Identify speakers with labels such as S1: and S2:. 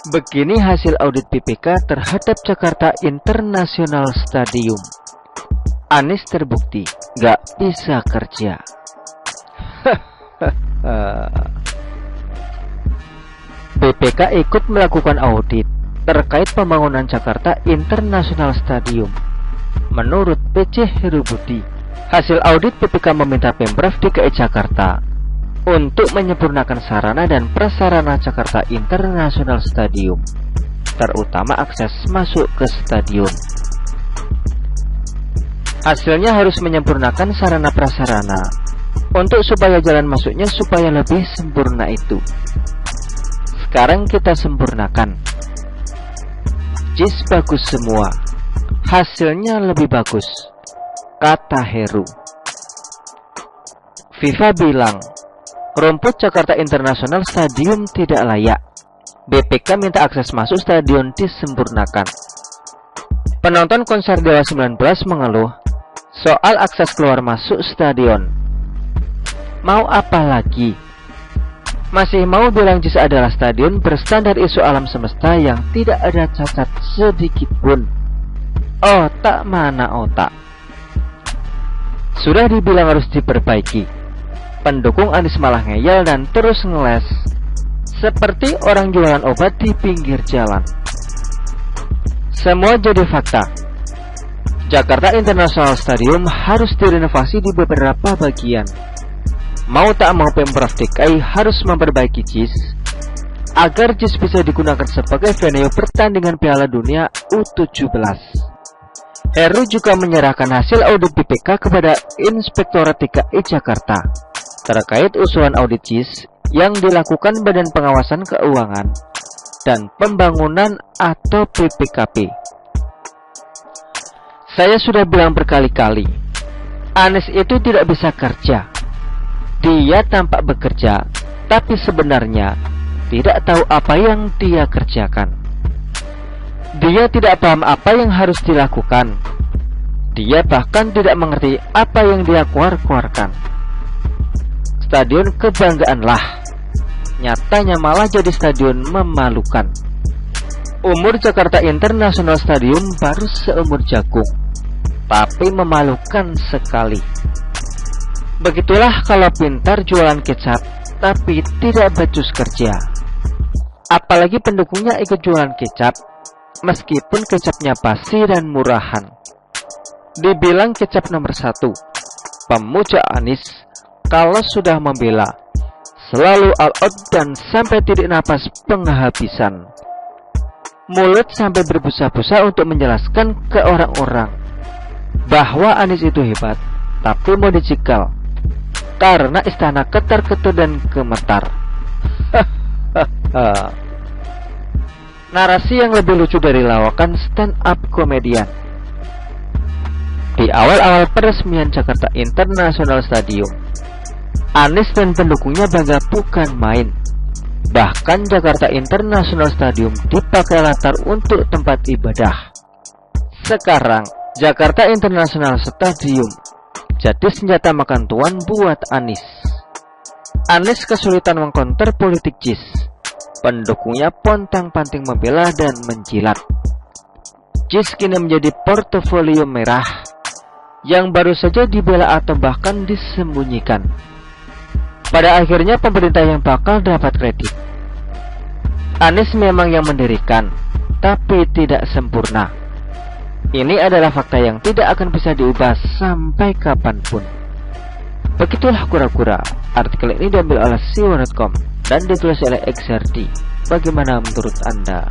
S1: Begini hasil audit BPK terhadap Jakarta International Stadium. Anies terbukti gak bisa kerja. BPK ikut melakukan audit terkait pembangunan Jakarta International Stadium. Menurut PC Heru Budi, hasil audit BPK meminta Pemprov DKI Jakarta untuk menyempurnakan sarana dan prasarana Jakarta International Stadium, terutama akses masuk ke stadion. Hasilnya harus menyempurnakan sarana prasarana untuk supaya jalan masuknya supaya lebih sempurna itu. Sekarang kita sempurnakan. JIS bagus semua, hasilnya lebih bagus, kata Heru. FIFA bilang rumput Jakarta International Stadium tidak layak. BPK minta akses masuk stadion disempurnakan. Penonton konser Dewa 19 mengeluh soal akses keluar masuk stadion. Mau apa lagi? Masih mau bilang JIS adalah stadion berstandar isu alam semesta yang tidak ada cacat sedikit pun. Otak mana otak? Sudah dibilang harus diperbaiki. Pendukung Anies malah ngeyel dan terus ngeles, seperti orang jualan obat di pinggir jalan. Semua jadi fakta. Jakarta International Stadium harus direnovasi di beberapa bagian. Mau tak mau Pemprov DKI harus memperbaiki JIS agar JIS bisa digunakan sebagai venue pertandingan Piala Dunia U17. Heru juga menyerahkan hasil audit BPK kepada Inspektorat DKI Jakarta terkait usulan audit JIS yang dilakukan Badan Pengawasan Keuangan dan Pembangunan atau BPKP. Saya sudah bilang berkali-kali, Anies itu tidak bisa kerja. Dia tampak bekerja, tapi sebenarnya tidak tahu apa yang dia kerjakan. Dia tidak paham apa yang harus dilakukan. Dia bahkan tidak mengerti apa yang dia keluarkan. Stadion kebanggaanlah, nyatanya malah jadi stadion memalukan. Umur Jakarta International Stadium baru seumur jagung, tapi memalukan sekali. Begitulah kalau pintar jualan kecap, tapi tidak becus kerja. Apalagi pendukungnya ikut jualan kecap, meskipun kecapnya basi dan murahan. Dibilang kecap nomor 1, pemuja Anies kalau sudah membela selalu all out dan sampai titik napas penghabisan. Mulut sampai berbusa-busa untuk menjelaskan ke orang-orang bahwa Anies itu hebat, tapi mau dicikal karena istana ketar-ketir dan gemetar. Narasi yang lebih lucu dari lawakan stand up komedian. Di awal-awal peresmian Jakarta International Stadium, Anies dan pendukungnya bangga bukan main. Bahkan Jakarta International Stadium dipakai latar untuk tempat ibadah. Sekarang Jakarta International Stadium jadi senjata makan tuan buat Anies. Anies kesulitan mengkonter politik JIS. Pendukungnya pontang-panting membela dan menjilat. JIS kini menjadi portofolio merah yang baru saja dibela atau bahkan disembunyikan. Pada akhirnya pemerintah yang bakal dapat kredit. Anies memang yang mendirikan, tapi tidak sempurna. Ini adalah fakta yang tidak akan bisa diubah sampai kapanpun. Begitulah kura-kura. Artikel ini diambil oleh siwo.com dan ditulis oleh XRD. Bagaimana menurut Anda?